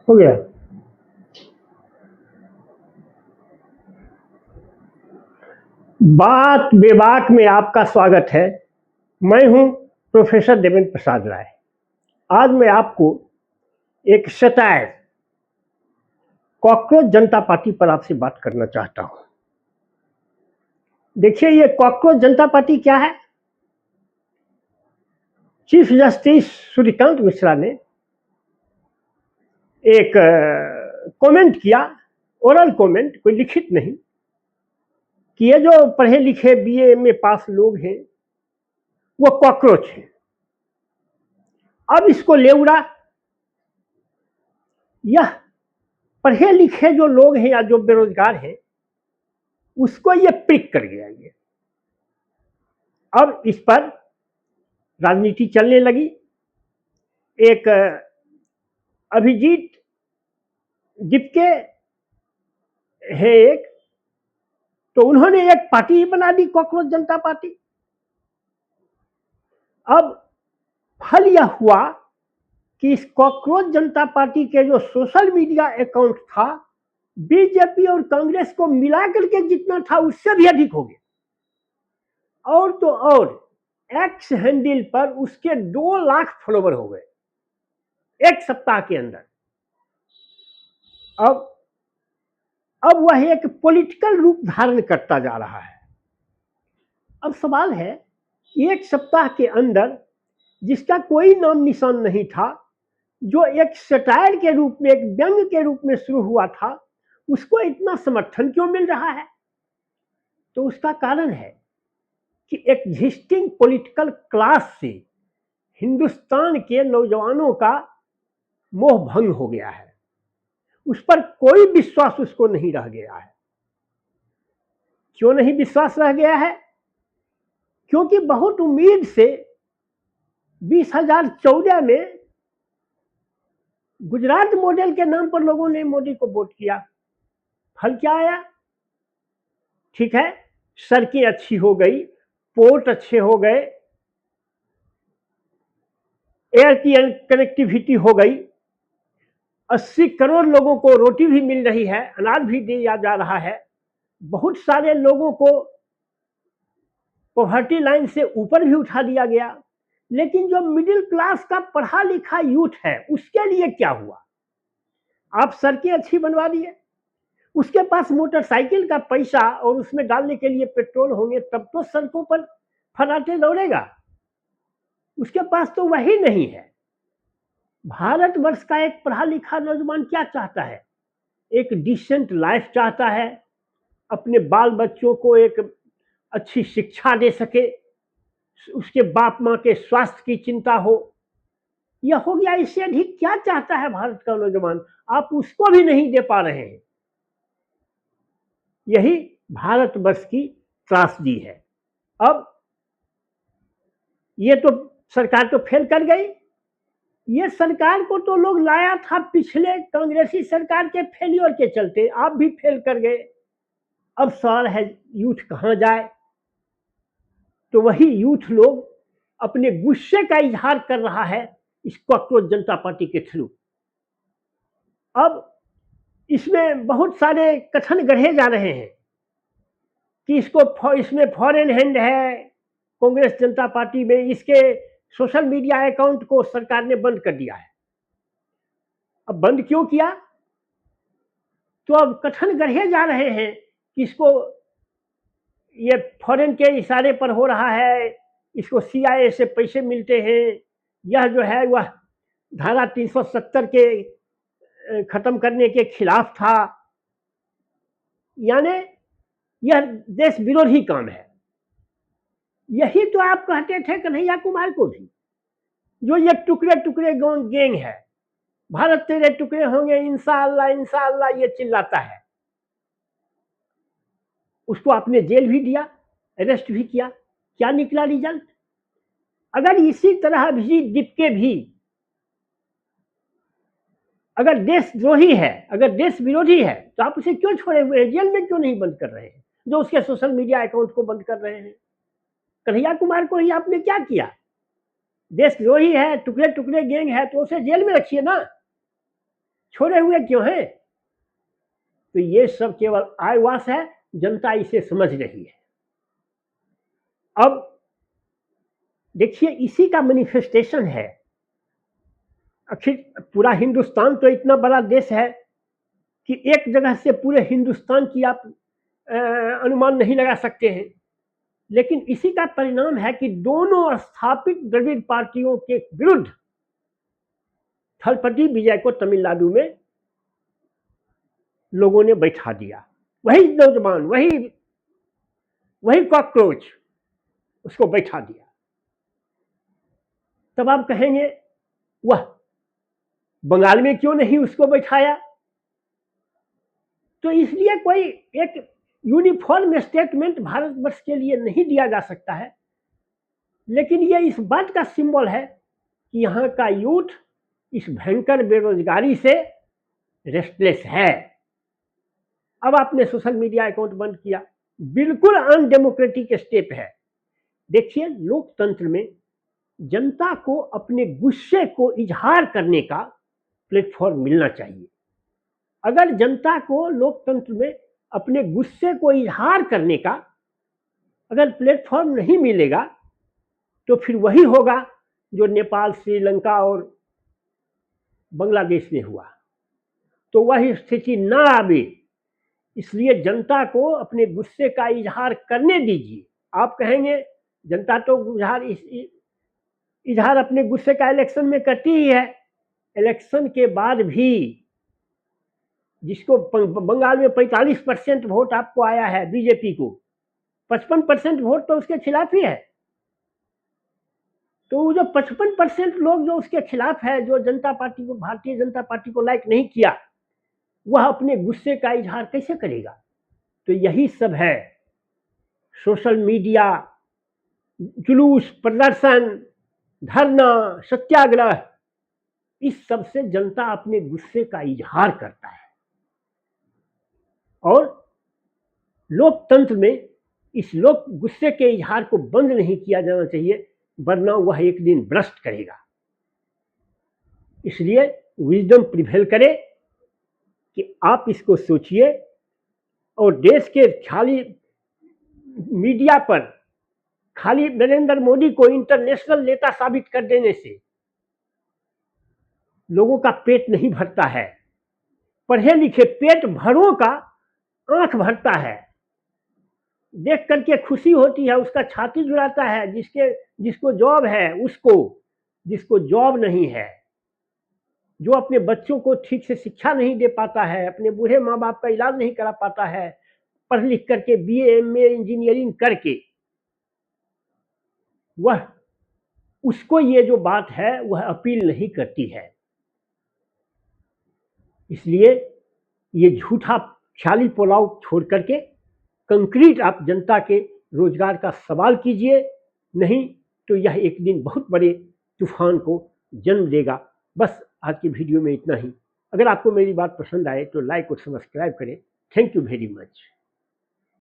हो गया। बात बेबाक में आपका स्वागत है। मैं हूं प्रोफेसर देवेंद्र प्रसाद राय। आज मैं आपको एक सटायर कॉकरोच जनता पार्टी पर आपसे बात करना चाहता हूं। देखिए, ये कॉकरोच जनता पार्टी क्या है। चीफ जस्टिस सूर्यकांत मिश्रा ने एक कमेंट किया, ओरल कमेंट, कोई लिखित नहीं, कि ये जो पढ़े लिखे बीए एमए पास लोग हैं वो कॉकरोच हैं। अब इसको ले उड़ा, यह पढ़े लिखे जो लोग हैं या जो बेरोजगार हैं उसको ये पिक कर गया। ये अब इस पर राजनीति चलने लगी। एक अभिजीत डिपके है एक, तो उन्होंने एक पार्टी ही बना दी, कॉकरोच जनता पार्टी। अब फल यह हुआ कि इस कॉकरोच जनता पार्टी के जो सोशल मीडिया अकाउंट था, बीजेपी और कांग्रेस को मिलाकर के जितना था उससे भी अधिक हो गया। और तो और एक्स हैंडल पर उसके 2 लाख फॉलोवर हो गए एक सप्ताह के अंदर। अब वह एक पॉलिटिकल रूप धारण करता जा रहा है। अब सवाल है, एक सप्ताह के अंदर जिसका कोई नाम निशान नहीं था, जो एक सटायर के रूप में, एक व्यंग के रूप में शुरू हुआ था, उसको इतना समर्थन क्यों मिल रहा है? तो उसका कारण है कि एग्जिस्टिंग पॉलिटिकल क्लास से हिंदुस्तान के नौजवानों का मोह भंग हो गया है। उस पर कोई विश्वास उसको नहीं रह गया है। क्यों नहीं विश्वास रह गया है? क्योंकि बहुत उम्मीद से 2014 में गुजरात मॉडल के नाम पर लोगों ने मोदी को वोट किया। फल क्या आया? ठीक है, सड़कें अच्छी हो गई, पोर्ट अच्छे हो गए, एयर की कनेक्टिविटी हो गई, 80 करोड़ लोगों को रोटी भी मिल रही है, अनाज भी दिया जा रहा है, बहुत सारे लोगों को पॉवर्टी लाइन से ऊपर भी उठा दिया गया। लेकिन जो मिडिल क्लास का पढ़ा लिखा यूथ है उसके लिए क्या हुआ? आप सड़कें अच्छी बनवा दिए, उसके पास मोटरसाइकिल का पैसा और उसमें डालने के लिए पेट्रोल होंगे तब तो सड़कों पर फराटे दौड़ेगा। उसके पास तो वही नहीं है। भारतवर्ष का एक पढ़ा लिखा नौजवान क्या चाहता है? एक डिसेंट लाइफ चाहता है, अपने बाल बच्चों को एक अच्छी शिक्षा दे सके, उसके बाप माँ के स्वास्थ्य की चिंता हो। यह हो गया, इससे अधिक क्या चाहता है भारत का नौजवान? आप उसको भी नहीं दे पा रहे हैं। यही भारतवर्ष की त्रासदी है। अब ये तो सरकार तो फेल कर गई। ये सरकार को तो लोग लाया था पिछले कांग्रेसी सरकार के फेलियर के चलते, आप भी फेल कर गए। अब सवाल है यूथ कहां जाए? तो वही यूथ लोग अपने गुस्से का इजहार कर रहा है इस कॉकरोच जनता पार्टी के थ्रू। अब इसमें बहुत सारे कथन गढ़े जा रहे हैं कि इसमें फॉरेन हैंड है कांग्रेस जनता पार्टी में, इसके सोशल मीडिया अकाउंट को सरकार ने बंद कर दिया है। अब बंद क्यों किया? तो अब कथन गढ़े जा रहे हैं कि इसको ये फॉरेन के इशारे पर हो रहा है, इसको सीआईए से पैसे मिलते हैं, यह जो है वह धारा 370 के खत्म करने के खिलाफ था। यानी यह देश विरोधी काम है। यही तो आप कहते थे कन्हैया कुमार को भी, जो ये टुकड़े टुकड़े गैंग है, भारत तेरे टुकड़े होंगे इंशाअल्लाह इंशाअल्लाह, ये चिल्लाता है। उसको आपने जेल भी दिया, अरेस्ट भी किया, क्या निकला रिजल्ट? अगर इसी तरह अभिजीत डिपके भी अगर देशद्रोही है, अगर देश विरोधी है, तो आप उसे क्यों छोड़े हुए हैं? जेल में क्यों नहीं बंद कर रहे हैं? जो उसके सोशल मीडिया अकाउंट को बंद कर रहे हैं। कन्हैया कुमार को ही आपने क्या किया? देशद्रोही है, टुकड़े टुकड़े गैंग है, तो उसे जेल में रखिए ना। छोड़े हुए क्यों हैं? तो ये सब केवल आयवास है, जनता इसे समझ रही है। अब देखिए, इसी का मैनिफेस्टेशन है। आखिर पूरा हिंदुस्तान तो इतना बड़ा देश है कि एक जगह से पूरे हिंदुस्तान की आप अनुमान नहीं लगा सकते हैं। लेकिन इसी का परिणाम है कि दोनों स्थापित द्रविड़ पार्टियों के विरुद्ध थलपति विजय को तमिलनाडु में लोगों ने बैठा दिया। वही नौजवान, वही कॉकरोच, उसको बैठा दिया। तब आप कहेंगे वह बंगाल में क्यों नहीं उसको बैठाया? तो इसलिए कोई एक यूनिफॉर्म स्टेटमेंट भारतवर्ष के लिए नहीं दिया जा सकता है, लेकिन यह इस बात का सिंबल है कि यहाँ का यूथ इस भयंकर बेरोजगारी से रेस्टलेस है। अब आपने सोशल मीडिया अकाउंट बंद किया, बिल्कुल अनडेमोक्रेटिक स्टेप है। देखिए, लोकतंत्र में जनता को अपने गुस्से को इजहार करने का प्लेटफॉर्म मिलना चाहिए। अगर जनता को लोकतंत्र में अपने गुस्से को इजहार करने का अगर प्लेटफॉर्म नहीं मिलेगा, तो फिर वही होगा जो नेपाल, श्रीलंका और बांग्लादेश में हुआ। तो वह स्थिति ना आवे, इसलिए जनता को अपने गुस्से का इजहार करने दीजिए। आप कहेंगे जनता तो इजहार अपने गुस्से का इलेक्शन में करती ही है। इलेक्शन के बाद भी जिसको बंगाल में 45% वोट आपको आया है बीजेपी को, 55% वोट तो उसके खिलाफ ही है। तो वो जो 55% लोग जो उसके खिलाफ है, जो जनता पार्टी को, भारतीय जनता पार्टी को लाइक नहीं किया, वह अपने गुस्से का इजहार कैसे करेगा? तो यही सब है, सोशल मीडिया, जुलूस, प्रदर्शन, धरना, सत्याग्रह, इस सब से जनता अपने गुस्से का इजहार करता है। और लोकतंत्र में इस लोक गुस्से के इजहार को बंद नहीं किया जाना चाहिए, वरना वह एक दिन भ्रष्ट करेगा। इसलिए विजडम प्रिवेल करे कि आप इसको सोचिए, और देश के खाली मीडिया पर खाली नरेंद्र मोदी को इंटरनेशनल नेता साबित कर देने से लोगों का पेट नहीं भरता है। पढ़े लिखे पेट भरों का आंख भरता है, देख करके खुशी होती है, उसका छाती जुड़ाता है। जिसको जॉब है उसको, जिसको जॉब नहीं है, जो अपने बच्चों को ठीक से शिक्षा नहीं दे पाता है, अपने बूढ़े माँ बाप का इलाज नहीं करा पाता है, पढ़ लिख करके बीए एमए इंजीनियरिंग करके, वह उसको ये जो बात है वह अपील नहीं करती है। इसलिए ये झूठा ख्याली पुलाव छोड़ करके कंक्रीट आप जनता के रोजगार का सवाल कीजिए, नहीं तो यह एक दिन बहुत बड़े तूफान को जन्म देगा। बस आज की वीडियो में इतना ही। अगर आपको मेरी बात पसंद आए तो लाइक और सब्सक्राइब करें। Thank you very much.